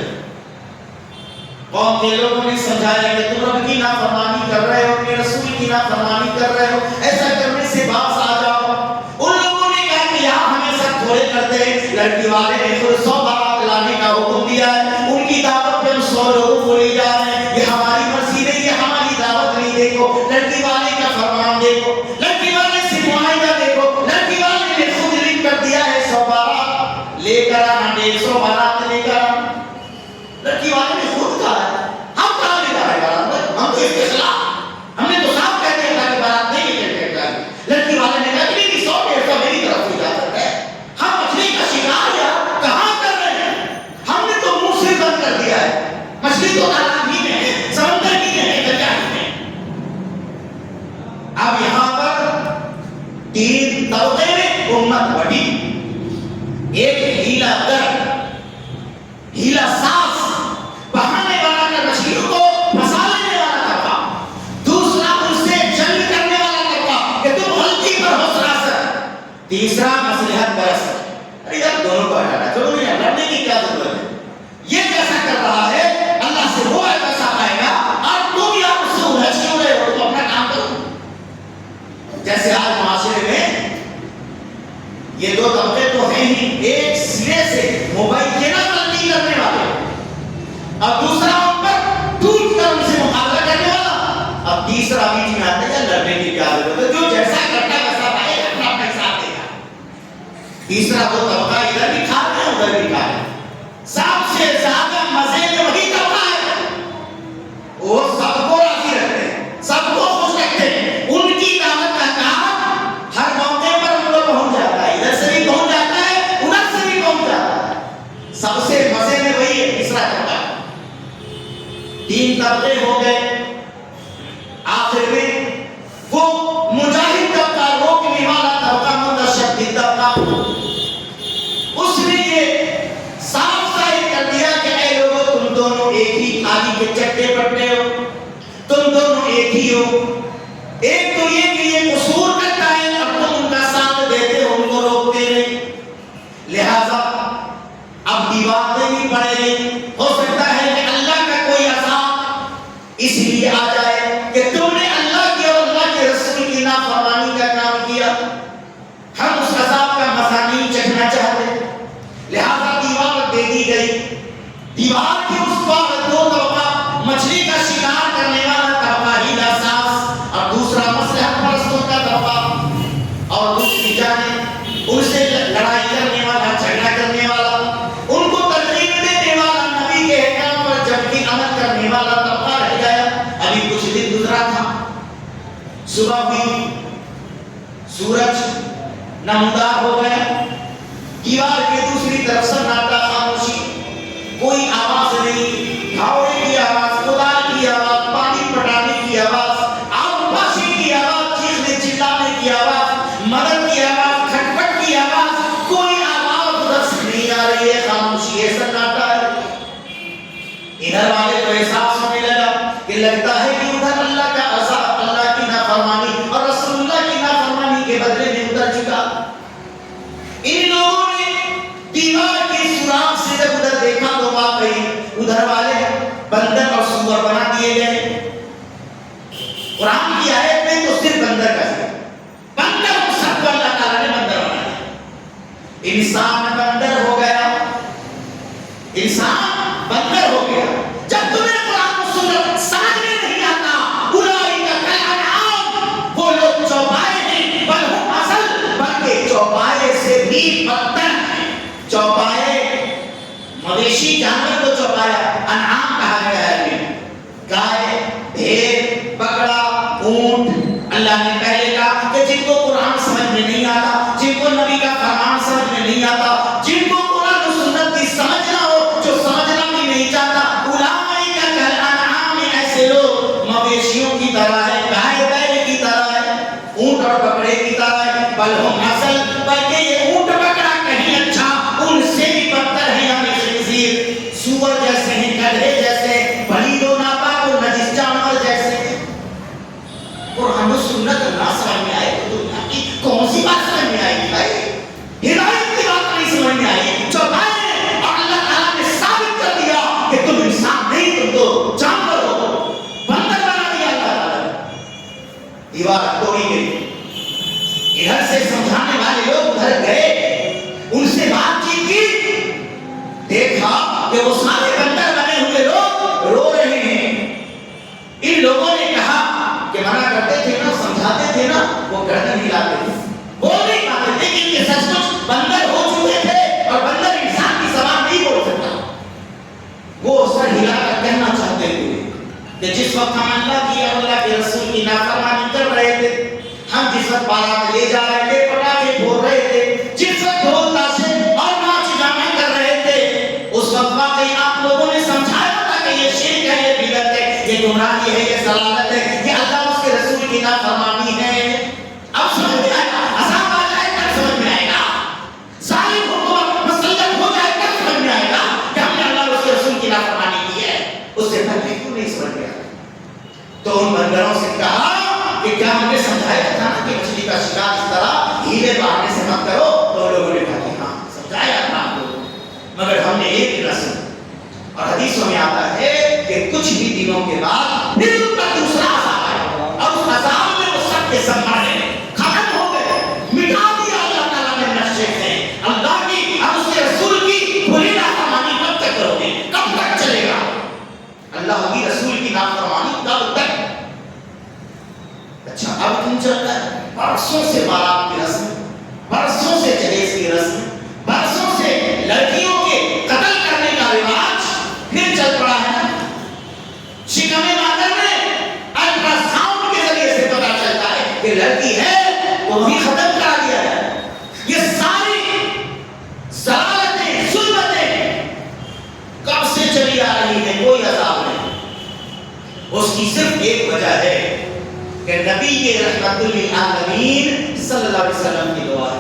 قوم کے لوگوں نے سمجھایا کہ تم رب کی نافرمانی کر رہے ہو, اپنے رسول کی نافرمانی کر رہے ہو, ایسا کرنے سے باز آ جاؤ. ان لوگوں نے کہا کہ یہاں ہمیں سب تھوڑے کرتے ہیں. لڑکی والے نے خود 100 بارات لانے کا حکم دیا ہے, ان کی دعوت پہ ہم 100 لوگوں کو لے جا رہے ہیں. یہ ہماری مرضی نہیں, یہ ہماری دعوت نہیں. دیکھو لڑکی والے کا فرمان, دیکھو لڑکی والے سے معاہدہ, دیکھو لڑکی والے نے خود لکھ کر دیا ہے 100 بارات لے کر آنا, 150 بارات لے کر آنا. لڑکی والے نے خود کہا ہے, ہم کہاں لے جا رہے بارات, ہم تو اس کے خلاف, ہم نے تو صاف کہہ دیا تھا کہ بارات نہیں لے کے جائیں. لڑکی والے نے کہا کہ 100-150 میری طرف سے اجازت ہے, ہم مچھلی کا شکار یار کہاں کر رہے ہیں, ہم نے تو منہ سے بند کر دیا ہے. مچھلی تو تالاب ہی میں ہے, سمندر ہی میں ہے, دریا ہی میں. اب یہاں پر 3 طبقے میں امت بڑھی. ایک ہیلا گر, ہیلا ساز, بہانے والا کر مچھلیوں کو پھنسا لینے والا طبقہ. دوسرا ان سے جنگ کرنے والا طبقہ کہ تم غلطی پر ہو سراسر. تیسرا مصلحت پرست, ارے یار دونوں کو ہٹانا, چلو نہیں لڑنے کی کیا ضرورت ہے. یہ کیسا کر رہا ہے, اللہ سے وہ پیسہ پائے گا, اور تم یار اس سے الجھ کیوں رہے ہو, تم اپنا کام کرو. جیسے آج معاشرے میں یہ 2 طبقے تو ہیں ہی, ایک سرے سے موبائل کے نا تلقین کرنے والے, اب دوسرا ان پر ٹوٹ کر ان سے مقابلہ کرنے والا, اب تیسرا بیچ میں آتا ہے لڑنے کی کیا ضرورت ہے, جو جیسا کرتا ویسا پائے گا, اپنا پیسہ دے گا. تیسرا وہ طبقہ ادھر بھی کھا رہے ہیں ادھر بھی کھا رہے ہیں. سب سے زیادہ مزے میں وہی طبقہ ہے. وہ سب کو راضی رکھتے ہیں, سب کو خوش رکھتے ہیں. ان کی دعوت کا کام ہر موقع پر ان کو پہنچ جاتا ہے. ادھر سے بھی پہنچ جاتا ہے, ادھر سے بھی پہنچ جاتا ہے. سب سے مزے میں وہی ہے تیسرا طبقہ. 3 طبقے ہو گئے. آخر میں وہ مجاہد طبقہ, روکنے والا طبقہ, متشدد طبقہ, اس نے یہ صاف ظاہر کر دیا کہ اے لوگوں تم دونوں ایک ہی تھالی کے چٹے پٹے ہو, تم دونوں ایک ہی ہو. ایک تو یہ کہ یہ قصور کرتا ہے اور تم ان کا ساتھ دیتے ہو, ان کو روکتے نہیں. لہذا اب دیوار دینی پڑے گی. ہو سکتا ہے کہ اللہ کا کوئی عذاب اس لیے آ جائے کہ تم نے اللہ کی اور اللہ کے رسول کی نافرمانی کا کام کیا. ہم اس عذاب کا مزہ نہیں چکھنا چاہتے. لہذا دیوار دے دی گئی. دیوار کے اس پار 2 طبقہ, مچھلی کا شکار کرنے والا طبقہ ہیلا ساز اور دوسرا مصلحت پرستوں کا طبقہ, اور دوسری جانب ان سے لڑائی کرنے والا, جھگڑا کرنے والا, ان کو ترغیب دینے والا, نبی کے احکام پر جبکہ عمل کرنے والا طبقہ رہ گیا. ابھی کچھ دن گزرا تھا, صبح ہوئی, سورج نمودار ہو گیا. دیوار کے دوسری طرف سناٹا, خاموشی, کوئی آواز نہیں. گھاوڑے کی آواز, کدال کی آواز, پانی پٹانے کی آواز, آگ پاشی کی آواز, چیخنے چلانے کی آواز, مدد کی آواز, کھٹپٹ کی آواز, کوئی آواز ادھر سے نہیں آ رہی ہے. خاموشی ہے, سناٹا ہے. ادھر والے کو احساس ہونے لگا کہ لگتا ہے کہ ادھر اللہ کا عذاب, اللہ کی نافرمانی اور رسول اللہ کی نافرمانی کے بدلے میں اتر چکا. ان لوگوں نے دیوار کے سوراخ سے جب ادھر دیکھا تو واقعی ادھر والے بندر اور سور بنا دیے گئے. قرآن کی آیت میں تو صرف بندر کا ذکر, بندر کو سب کو اللہ تعالیٰ نے بندر بنا دیا. انسان بندر ہو گیا, انسان بندر ہو گیا. جب تمہیں قرآن و سنت سمجھ میں نہیں آتا, اولئک کالانعام, وہ لوگ چوپائے ہیں, بل ہم اضل, بلکہ چوپائے سے بھی بدتر ہیں. چوپائے مویشی جانور کو چوپایا, انعام کہا گیا ہے. گائے, بھیڑ, بکرا, اونٹ. اللہ نے پہلے کہا کہ جن کو قرآن سمجھ میں نہیں آتا, جن کو نبی کا فرمان سمجھ میں نہیں آتا, جن کو قرآن و سنت کی سمجھ نہ ہو, جو سمجھنا بھی نہیں چاہتا, اولئک کالانعام, ایسے لوگ مویشیوں کی طرح ہے, گائے بیل کی طرح ہے, اونٹ اور بکرے کی طرح ہے. بل ہم اصل, بلکہ یہ اونٹ بکرا کہیں اچھا, ان سے بھی بدتر ہے. یعنی خنزیر, سور جیسے ہیں, گدھے جیسے, پلید و ناپاک و نجس جانور جیسے ہیں. قرآن و سنت نہ سمجھ میں آئے تو دنیا کی کون سی بات سمجھ میں آئے گی بھائی؟ ہدایت کی بات نہیں سمجھ میں آئی. چوپائے, اور اللہ تعالیٰ نے ثابت کر دیا کہ تم انسان نہیں, تم تو جانور ہو, بندر بنا دیا اللہ تعالیٰ نے. دیوار توڑی گئی. ادھر سے سمجھانے والے لوگ ادھر گئے, ان سے بات چیت کی, دیکھا کہ وہ سارے بندر بنے ہوئے لوگ رو رہے ہیں. ان لوگوں نے کہا کہ منع کرتے تھے نا, سمجھاتے تھے نا, وہ گردن ہلاتے تھے, بول نہیں پاتے تھے, کہ یہ سچ مچ بندر ہو چکے تھے, اور بندر انسان کی زبان نہیں بول سکتا. وہ سر ہلا کر کہنا چاہتے تھے کہ جس وقت ہم اللہ کی اور اللہ کے رسول کی نافرمانی کر رہے تھے, ہم جس وقت بارات لے جا رہے تھے, پٹاخے پھوڑ رہے تھے, جس وقت ڈھول تاشے اور ناچ گانے کر رہے تھے, اس وقت واقعی آپ لوگوں نے سمجھایا تھا کہ یہ شرک ہے, یہ بدعت ہے, یہ گمراہی ہے, یہ ضلالت ہے, یہ اللہ اس کے رسول کی نافرمانی ہے. اب سمجھ میں آئے گا, عذاب آ جائے تب سمجھ میں آئے گا, ظالم حکومت مسلط ہو جائے تب سمجھ میں آئے گا کہ ہم نے اللہ اور اس کے رسول کی نافرمانی کی ہے. اس سے پہلے کیوں نہیں سمجھ میں آیا؟ تو ان بندروں سے کہا کہ کیا ہم نے سمجھایا تھا نا کہ مچھلی کا شکار اس طرح ہیلے مارنے سے مت کرو؟ تو لوگوں نے کہا کہ ہاں سمجھایا تھا ہم لوگوں, مگر ہم نے ایک نہ سنا. اور حدیثوں میں آتا ہے کہ کچھ ہی دنوں کے بعد پھر ان کا دوسرا عذاب آیا, اور اس عذاب میں وہ سب کے سب مرے, ختم ہو گئے, مٹا دیا اللہ تعالیٰ نے نقشے سے. اللہ کی اور اس کے رسول کی بری نافرمانی کب تک کرو گے, کب تک چلے گا اللہ کی رسول کی نافرمانی, کب تک؟ اچھا اب تم چل رہا ہے, برسوں سے بارات کی رسم, برسوں سے جہیز کی رسم, لڑکی ہے تو وہی ختم کرا دیا جائے. یہ ساری ضلالتیں ظلمتیں کب سے چلی آ رہی ہیں, کوئی عذاب نہیں. اس کی صرف ایک وجہ ہے کہ نبی کے رحمت للعالمین صلی اللہ علیہ وسلم کی دعا ہے,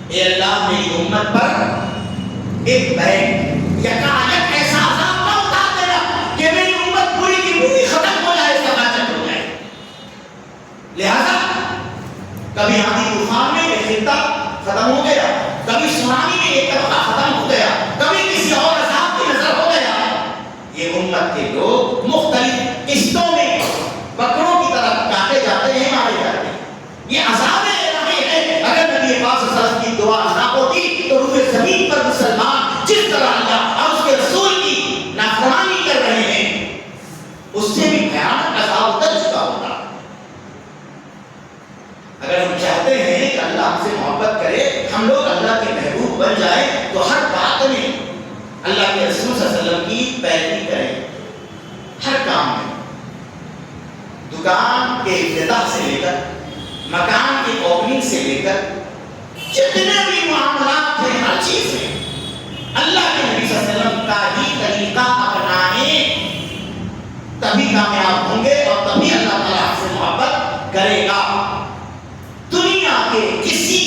اے اللہ میری امت پر ایک بیگ یکایک ایسا عذاب نہ اتار دینا کہ میری امت پوری کی پوری ختم ہو جائے, سماجت ہو جائے. لہذا کبھی آندھی طوفان میں ایک خطہ ختم ہو گیا, کبھی سونامی میں ایک طبقہ ختم ہو گیا, کبھی کسی اور عذاب کی نظر ہو گیا. یہ امت کے لوگ مختلف قسطوں میں بکروں کی طرح کاٹے جاتے ہیں, مارے جاتے ہیں. یہ عذاب الہی ہے. اگر نبی پاک صلی اللہ علیہ وسلم کی دعا نہ ہوتی تو روئے زمین پر مسلمان جس طرح اللہ اور اس کے رسول کی نافرمانی کر رہے ہیں اس سے بھی بھیانک عذاب اتر چکا ہوتا. اگر ہم چاہتے ہیں کہ اللہ ہم سے محبت کرے, ہم لوگ اللہ کے محبوب بن جائیں, تو ہر بات میں اللہ کے رسول صلی اللہ علیہ وسلم کی پیروی کریں. ہر کام میں, دکان کے افتتاح سے لے کر مکان کی اوپننگ سے لے کر جتنے بھی معاملات ہیں, ہر چیز میں اللہ کے نبی صلی اللہ علیہ وسلم کا ہی طریقہ اپنائیں, تبھی کامیاب ہوں گے اور تبھی اللہ تعالیٰ آپ سے محبت کرے گا. دنیا کے کسی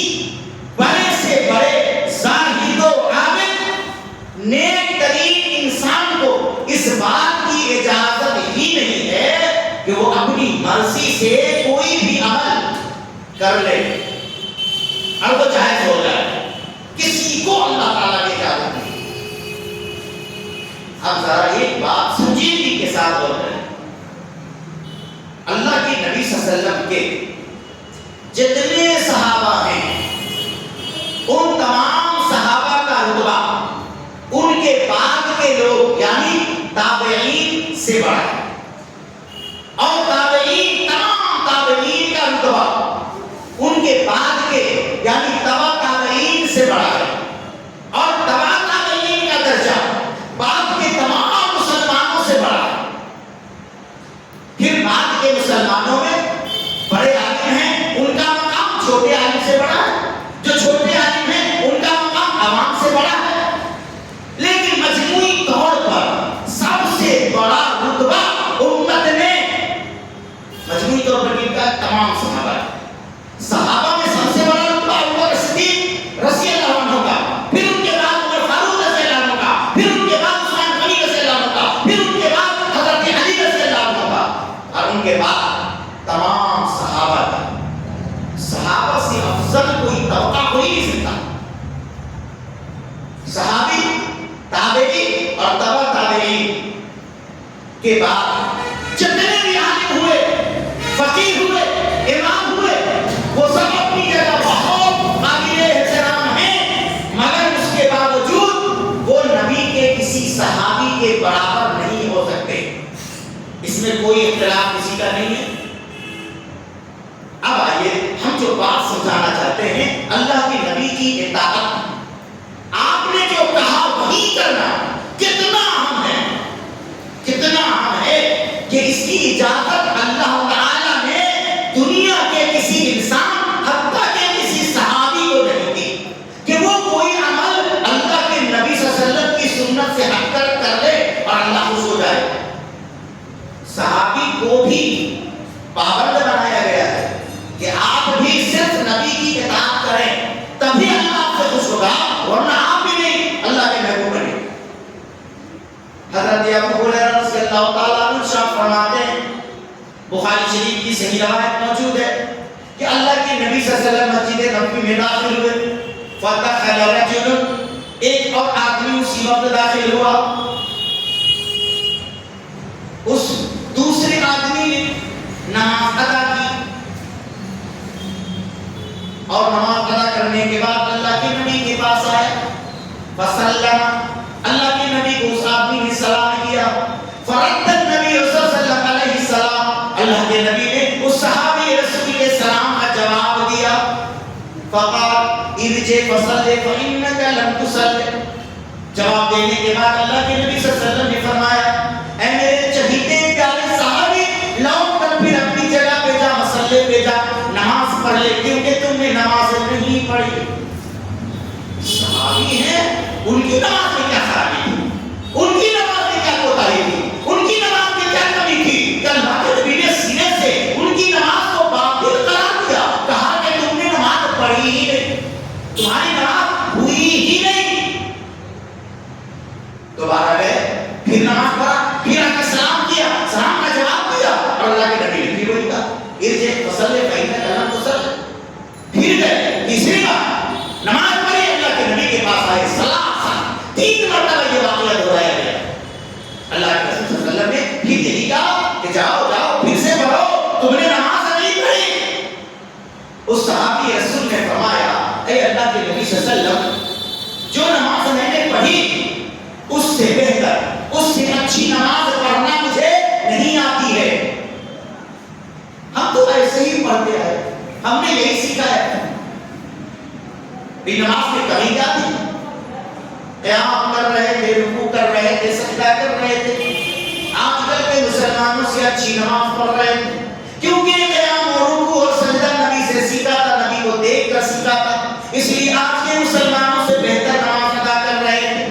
بڑے سے بڑے زاہد و عابد نیک ترین انسان کو اس بات کی اجازت ہی نہیں ہے کہ وہ اپنی مرضی سے کوئی بھی عمل کر لے اور وہ جائز ہو جائے. کسی کو اللہ تعالیٰ نے اجازت نہیں. اب ذرا ایک بات سنجیدگی کے ساتھ غور کریں. اللہ کے نبی صلی اللہ علیہ وسلم کے جتنے صحابہ ہیں ان تمام صحابہ کا رتبہ ان کے بعد کے لوگ یعنی تابعین سے بڑا ہے, اور تابعین تمام تابعین کا رتبہ ان کے بعد کے یعنی تبع تابعین سے بڑا ہے, اور تبع تابعین کا درجہ بعد کے تمام مسلمانوں سے بڑا ہے. پھر بعد کے مسلمانوں میں بڑے عالم ہیں, ان کا مقام چھوٹے عالم سے بڑا ہے, جو چھوٹے عالم ہیں ان کا مقام عوام سے بڑا ہے. لیکن مجموعی طور پر سب سے بڑا رتبہ امت نے مجموعی طور پر کن کا تمام صحابہ ہے. صحابہ میں سب سے بڑا رتبہ ابو بکر صدیق رضی اللہ عنہ کا, پھر ان کے بعد عمر فاروق رضی اللہ عنہ کا, پھر ان کے بعد عثمان غنی رضی اللہ عنہ کا, پھر ان کے بعد حضرت علی رضی اللہ عنہ کا, اور ان کے بعد تمام صحابہ کا. صحابہ سے افضل کوئی طبقہ ہو ہی نہیں سکتا. صحابی, تابعی اور تبع تابعین کے بعد جتنے بھی عالم ہوئے, فقیہ ہوئے, امام ہوئے, وہ سب اپنی جگہ بہت قابل احترام ہیں, مگر اس کے باوجود وہ نبی کے کسی صحابی کے برابر نہیں ہو سکتے. اس میں کوئی اختلاف کسی کا نہیں ہے. اب آئیے ہم جو بات سمجھانا چاہتے ہیں, اللہ کے نبی کی اطاعت, آپ نے جو کہا وہی کرنا کتنا اہم ہے, کتنا اہم ہے کہ اس کی اجازت اللہ تعالیٰ نے دنیا کے کسی انسان حتیٰ کہ کسی صحابی کو نہیں دی کہ وہ کوئی عمل اللہ کے نبی صلی اللہ علیہ وسلم کی سنت سے ہٹ کر لے اور اللہ خوش ہو جائے. صحابی کو بھی پابند بنایا گیا ہے کہ آپ بھی صرف نبی کی اطاعت کریں تبھی اللہ آپ سے خوش ہوگا, ورنہ آپ بھی نہیں اللہ کے محبوب بنے. حضرت ابو ہریرہ رضی اللہ تعالیٰ عنہ ارشاد فرماتے ہیں, بخاری شریف کی صحیح روایت موجود ہے کہ اللہ کے نبی صلی اللہ علیہ وسلم مسجد نبوی میں داخل ہوئے, فدخل رجل, ایک اور آدمی اسی وقت داخل ہوا. اس دوسرے آدمی نے نماز ادا کی اور نماز ادا کرنے کے بعد اللہ کے نبی کے پاس آیا, فسلم, اللہ کے نبی کو اس آدمی نے سلام کیا. فرد النبی صلی اللہ علیہ وسلم, اللہ کے نبی نے اس صحابی رسول کے سلام کا جواب دیا. فقال ارجع فصلی فإنک لم تصلی. جواب دینے کے بعد اللہ کے نبی صلی اللہ علیہ وسلم نے فرمایا, اے میرے چہیتے پیارے صحابی, لوٹ کر پھر اپنی جگہ پہ جا, مسلے پہ جا, نماز ان کی نماز میں کیا خرابی تھی، ان کی نماز میں کیا کوتاہی تھی، ان کی نماز میں کیا کمی تھی کہ اللہ کے نبی نے سینے سے ان کی نماز کو باطل قرار دیا، کہا کہ تم نے نماز پڑھی ہی نہیں، تمہاری نماز ہوئی ہی نہیں۔ دوبارہ گئے، پھر نماز پڑھا، پھر آ کے سلام کیا، سلام کا جواب دیا، اور اللہ کے نبی نے پھر وہی کہا ارجع فصلی فإنک لم تصلی۔ پھر گئے تیسری بار نماز پڑھی، اللہ کے نبی کے پاس آئے، سلام 3 مرتبہ یہ واقعہ دہرایا گیا۔ اللہ کے رسول صلی اللہ علیہ وسلم نے پھر یہی کہا کہ جاؤ جاؤ پھر سے پڑھو، تم نے نماز نہیں پڑھی۔ اس صحابی رسول نے فرمایا اے اللہ کے نبی صلی اللہ علیہ وسلم، جو نماز میں نے پڑھی اس سے بہتر، اس سے اچھی نماز پڑھنا مجھے نہیں آتی ہے۔ ہم تو ایسے ہی پڑھتے ہیں، ہم نے یہی سیکھا ہے۔ نماز میں کمی کیا تھی؟ قیام کر رہے تھے، رکوع کر رہے تھے، سجدہ کر رہے تھے۔ آج کل کے مسلمانوں سے اچھی نماز پڑھ رہے تھے، کیونکہ قیام اور رکوع اور سجدہ نبی سے سیکھا تھا، نبی کو دیکھ کر سیکھا تھا، اس لیے آج کے مسلمانوں سے بہتر نماز ادا کر رہے تھے۔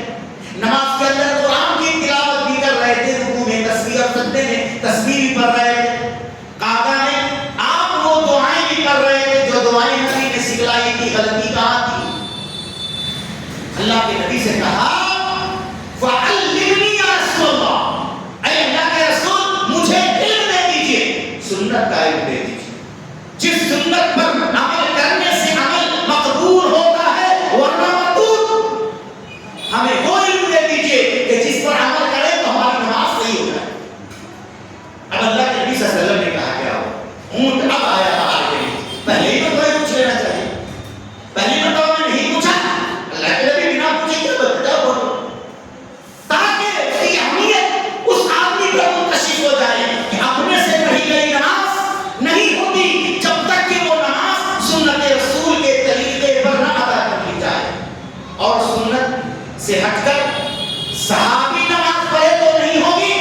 نماز کے اندر قرآن کی تلاوت بھی کر رہے تھے، رکوع میں تسبیح اور سجدے میں تسبیح بھی پڑھ رہے تھے۔ کہا نے آپ وہ دعائیں بھی کر رہے تھے جو دعائیں نبی نے سکھلائی تھی، غلطی کہاں تھی؟ اللہ کے نبی سے کہا فعلمنی یا رسول اللہ، اے اللہ کے رسول مجھے علم دے دیجئے، سنت کا علم دے دیجئے، جس سنت پر عمل کرنے سے عمل مقبول ہوتا ہے ورنہ مردود، ہمیں وہ علم دے دیجئے کہ جس پر عمل کرے تو ہماری نماز صحیح ہو جائے۔ اب اللہ کے نبی صلی اللہ علیہ وسلم نے کہا کیا ہو، اونٹ اب آیا باہر کے لیے، پہلے ہی تو کوئی پوچھ لینا چاہیے، پہلی مرتبہ میں نہیں پوچھا، اللہ کے نبی بنا پوچھے کیا بتا بولو، تاکہ اس کی اہمیت اس آدمی پر منتشر ہو جائے کہ اپنے سے پڑھی گئی نماز نہیں ہوتی جب تک کہ وہ نماز سنت رسول کے طریقے پر نہ ادا کر لی جائے، اور سنت سے ہٹ کر صحابی نماز پڑھے تو نہیں ہوگی،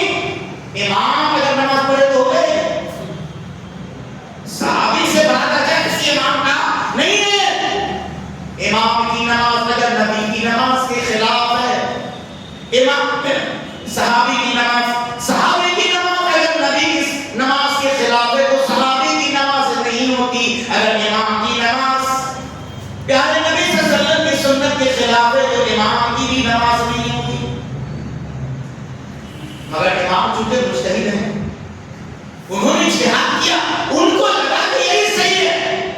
امام اگر نماز پڑھے تو ہو گئے، صحابی سے بڑا درجہ کسی امام کا نہیں ہے۔ امام کی نماز اگر نبی کی نماز کے خلاف ہے، امام صحابی کی نماز، صحابی کی نماز اگر نبی کی نماز کے خلاف ہے تو صحابی کی نماز نہیں ہوتی۔ اگر امام کی نماز پیارے نبی صلی اللہ علیہ وسلم کی سنت کے خلاف ہے تو امام کی بھی نماز نہیں ہوتی۔ مگر امام چونکہ مجتہد ہیں، انہوں نے اجتہاد کیا، ان کو لگا کہ یہی صحیح ہے،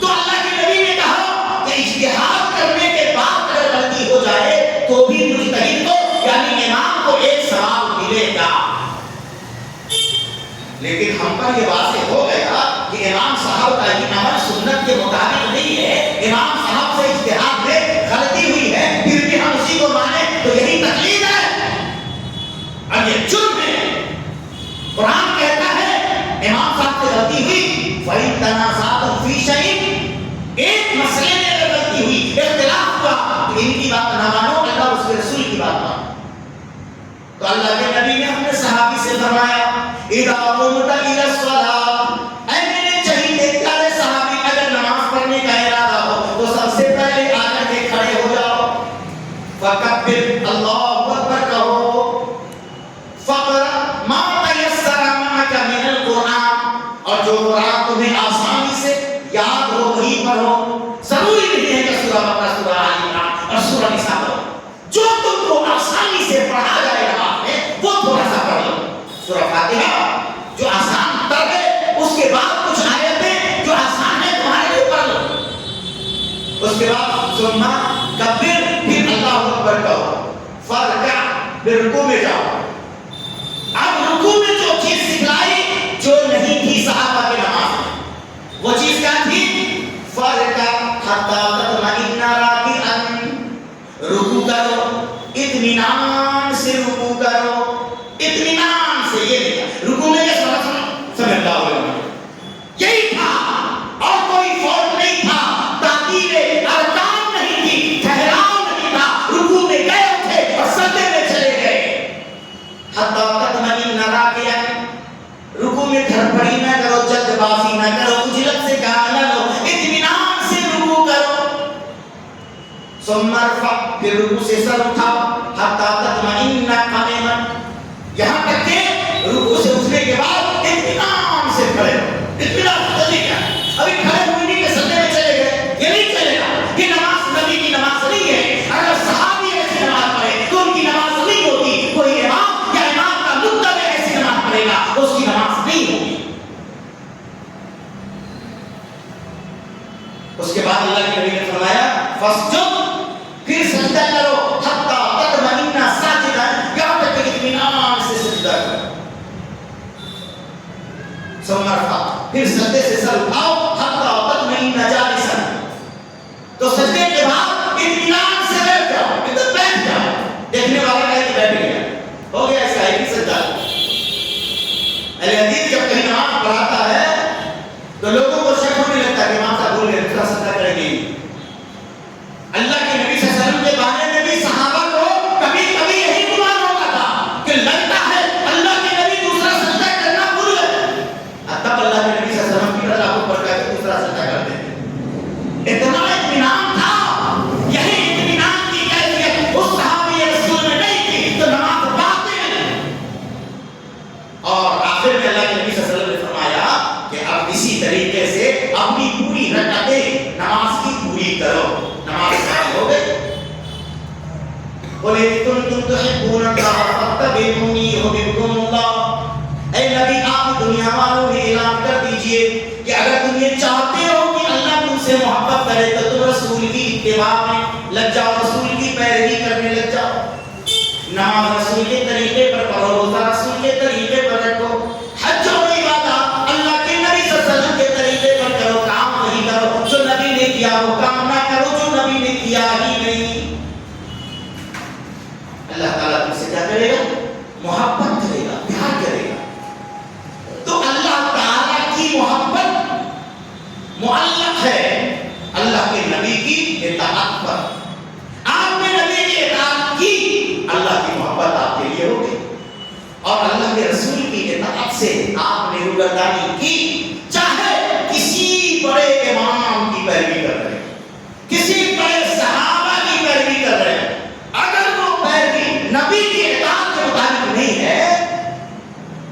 تو اللہ کے نبی نے کہا کہ اجتہاد کرنے کے بعد اگر غلطی ہو جائے تو بھی مجتہد کو یعنی امام کو ایک ثواب ملے گا۔ لیکن ہم پر یہ واضح ہو گیا کہ امام صاحب کا یہ عمل سنت کے مطابق نہیں ہے، امام صاحب سے اجتہاد میں غلطی ہوئی ہے، پھر بھی ہم اسی کو مانیں تو یہی تقلید ہے اور یہ جرم ہے۔ قرآن کہتا ہے امام صاحب سے غلطی ہوئی، فَإِن تَنَازَعْتُمْ فِي شَيْءٍ، ایک مسئلے میں اگر غلطی ہوئی، اختلاف ہوا، تو ان کی بات نہ مانو، اللہ اس کے رسول کی بات مانو۔ تو اللہ کے نبی نے اپنے صحابی سے فرمایا اِذَا قُمْتَ إِلَى الصَّلَاةِ، اے میرے چہیتے پیارے صحابی، اگر نماز پڑھنے کا ارادہ ہو تو سب سے پہلے آ کر کے کھڑے ہو جاؤ، فَكَبِّرْ اللہ اکبر کہو، فَقْرَأْ مَا تَيَسَّرَ مَعَكَ مِنَ الْقُرْآنِ، اور جو قرآن تمہیں آسانی سے یاد ہو وہی پڑھو، ضروری نہیں ہے کہ سورہ بقرہ، سورہ آل عمران اور سورہ نساء پڑھو، جو تم کو آسانی سے پڑھا جائے نماز میں وہ تھوڑا سا پڑھ لو۔ سورہ فاتحہ جو آسان تر ہے، اس کے بعد کچھ آیتیں جو آسان ہے تمہارے لیے پڑھ لو، اس کے بعد ثم کبر، پھر اللہ اکبر کہو، فرکع، پھر رکوع میں جاؤ۔ اب رکوع میں جو چیز سکھلائی جو نہیں تھی صحابہ کے نماز میں، وہ چیز کیا تھی؟ فرکع حتی تطمئن راکعا، رکوع کرو، اطمینان سے رکوع کرو، اطمینان سے، یہ نہیں رکوع میں کیا سمجھ اللہ علیہ، یہی تھا اور کوئی فوت نہیں تھا، تعطیل ارکان نہیں تھی، ٹھہراؤ نہیں تھا، رکوع میں گئے تھے اور سجدے میں چلے گئے۔ حتی تطمئن راکعا، رکوع میں دھڑپڑی نہ کرو، جلد بازی نہ کرو، عجلت سے کام نہ لو، اطمینان سے رکوع کرو۔ ثم ارفع، پھر رکوع سے سے سر اٹھاؤ حتی تطمئن قائما، یہاں تک کہ رکوع سے اٹھنے کے بعد اطمینان سے کھڑے ہو. اطمینان طریقہ ابھی کھڑے ہوئے نہیں کہ سجدے میں چلے گئے، یہ نہیں چلے گا. یہ نماز نبی کی نماز نہیں ہے. اگر صحابی ایسی نماز پڑھے تو ان کی نماز نہیں ہوتی. کوئی امام یا امام کا مقتدی ایسی نماز پڑھے گا تو اس کی نماز نہیں ہوگی. اس کے بعد اللہ کے نبی نے فرمایا فسجد، پھر سجدہ کرو حتی تطمئن ساجدا، یہاں تک کہ اطمینان سے سجدہ کرو. ثم ارفع، پھر سجدے سے سر اٹھاؤ حتی تطمئن جالسا، تو سجدے کے بعد اطمینان سے بیٹھ جاؤ. ادھر بیٹھ جاؤ. دیکھنے والا کہے کہ بیٹھ گیا، ہو گیا اس کا ایک ہی سجدہ. اہل حدیث جب کہیں نماز پڑھاتا ہے تو لوگوں کو شک ہونے لگتا ہے کہ امام صاحب بول گئے دوسرا سجدہ کریں گے. اللہ کے نبی صلی اللہ علیہ وسلم کے بارے میں بھی صحابہ کو کبھی کبھی یہی گمان ہوتا تھا کہ لگتا ہے اللہ کے نبی دوسرا سجدہ کرنا بھول گئے. تب اللہ کے نبی صلی اللہ علیہ وسلم کی رضا کو پڑھ کر دوسرا سجدہ کرتے تھے. اتنا اطمینان تھا. یہی اطمینان کی کیفیت اس صحابی رسول میں نہیں تھی تو نماز باطل. اور آخر میں اللہ کے نبی صلی اللہ علیہ وسلم نے فرمایا کہ اب اسی طریقے سے اپنی پوری رکعتیں نماز کی پوری کرو. نماز قائم ہو گئی. بولے کنتم تحبون اللہ فاتبعونی یحببکم اللہ. اے نبی آپ دنیا والوں میں اعلان کر دیجئے کہ اگر تم یہ چاہتے ہو کہ اللہ تم سے محبت کرے تو تم رسول کی اتباع میں لگ جاؤ، رسول کی پیروی کرنے لگ جاؤ. نماز رسول کے طریقے پر پڑھو، روزہ رسول کے طریقے پر رکھو، حج اور عبادات اللہ کے نبی صلی اللہ علیہ وسلم کے طریقے پر کرو. کام نہیں کرو جو نبی نے کیا وہ کام نہ کرو جو نبی نے کیا ہی نہیں. اللہ تعالیٰ تم سے کیا کرے گا؟ محبت کرے گا، پیار کرے گا. تو اللہ تعالیٰ کی محبت معلق ہے اللہ کے نبی کی اطاعت پر. آپ نے نبی کی اطاعت کی، اللہ کی محبت آپ کے لیے ہوگی. اور اللہ کے رسول کی اطاعت سے آپ نے روگردانی کی، چاہے کسی بڑے امام کی پیروی کر رہے ہیں، کسی بڑے صحابہ کی پیروی کر رہے ہیں، اگر وہ پیروی نبی کی اطاعت کے مطابق نہیں ہے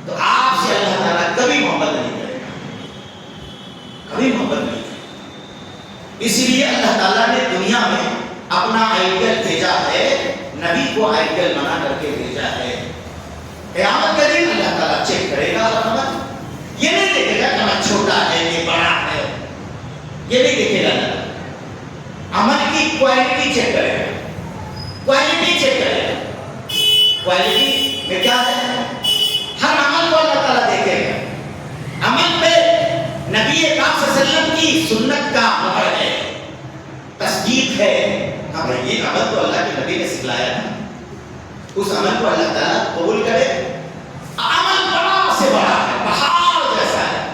تو آپ سے اللہ تعالیٰ کبھی محبت نہیں کرے گا، کبھی محبت نہیں کرے گا. اس لیے اللہ تعالیٰ نے دنیا میں اپنا آئیڈیل بھیجا ہے، نبی کو آئیڈیل بنا کر کے بھیجا ہے. قیامت کے دن اللہ تعالیٰ چیک کرے گا اور عمل یہ نہیں دیکھے گا کہ عمل چھوٹا ہے یہ بڑا ہے، یہ نہیں دیکھے گا. عمل کی کوالٹی چیک کرے گا، کوالٹی چیک کرے گا. کوالٹی میں کیا ہے؟ ہر عمل کو اللہ تعالیٰ دیکھے گا. عمل پہ نبی پاک صلی اللہ علیہ وسلم کی سنت کا مہر ہے، تصدیق ہے. ہاں بھائی یہ عمل تو اللہ کے نبی نے سکھلایا تھا، اس عمل کو اللہ تعالیٰ قبول کرے. عمل بڑا سے بڑا ہے، پہاڑ جیسا ہے،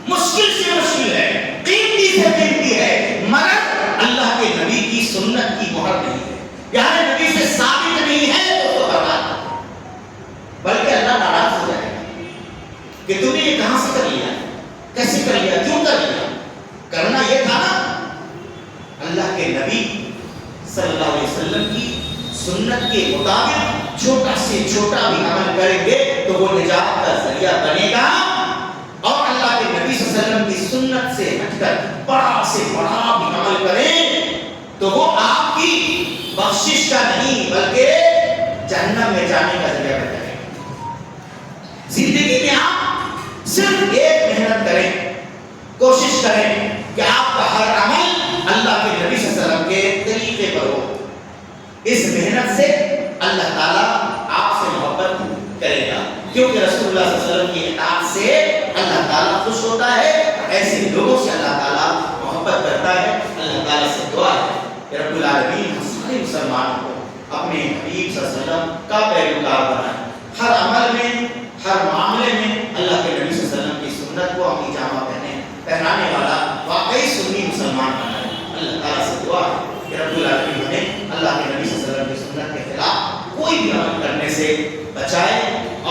مشکل سے مشکل ہے، قیمتی سے قیمتی ہے، مگر اللہ کے نبی کی سنت کی مہر نہیں ہے، یعنی نبی سے ثابت نہیں ہے تو برباد. بلکہ اللہ ناراض ہو جائے گا کہ تم نے یہ کہاں سے کر لیا، کیسے کر لیا، کیوں کر لیا. کرنا یہ تھا نا اللہ کے نبی صلی اللہ علیہ وسلم کی سنت کے مطابق. چھوٹا سے چھوٹا بھی عمل کریں گے تو وہ نجات کا ذریعہ بنے گا. اور اللہ کے نبی صلی اللہ علیہ وسلم کی سنت سے ہٹ کر بڑا سے بڑا بھی عمل کریں تو وہ آپ کی بخشش کا نہیں بلکہ جہنم میں جانے کا ذریعہ بن جائے گا. زندگی میں آپ صرف ایک محنت کریں، کوشش کریں کہ آپ کا ہر عمل اللہ کے نبی صلی اللہ علیہ وسلم کے طریقے پر ہو. اس محنت سے اللہ تعالیٰ آپ سے محبت کرے گا، کیونکہ رسول اللہ صلی اللہ علیہ وسلم کی اطاعت سے اللہ تعالیٰ خوش ہوتا ہے. ایسے لوگوں سے اللہ تعالیٰ محبت کرتا ہے. اللہ تعالیٰ سے دعا ہے کہ رب العالمین ہم سارے مسلمانوں کو اپنے حبیب صلی اللہ علیہ وسلم کا پیروکار بنائے. ہر عمل میں، ہر معاملے میں اللہ کے نبی صلی اللہ علیہ وسلم کی سنت کو اپنی جامہ پہنانے والا واقعی سنی مسلمان بنائے. اللہ تعالیٰ سے دعا ہے کہ رب العالمین ہمیں اللہ کے نبی صلی اللہ علیہ وسلم کی سنت کے خلاف کوئی بھی عمل کرنے سے بچائے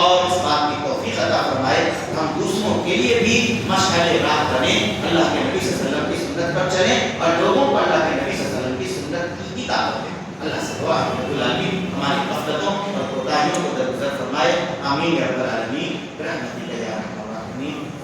اور اس بات کی توفیق عطا فرمائے. ہم دوسروں کے لیے بھی مشعل راہ بنیں، اللہ کے نبی صلی اللہ علیہ وسلم کی سنت پر چلیں اور لوگوں کو اللہ کے نبی صلی اللہ علیہ وسلم کی سنت کی اطاعت کریں. اللہ سے دعا ہے کہ العالمین ہماری غفلتوں اور کوتاہیوں کو درگزر فرمائے. آمین یا رب العالمین برحمتک یا ارحم الراحمین.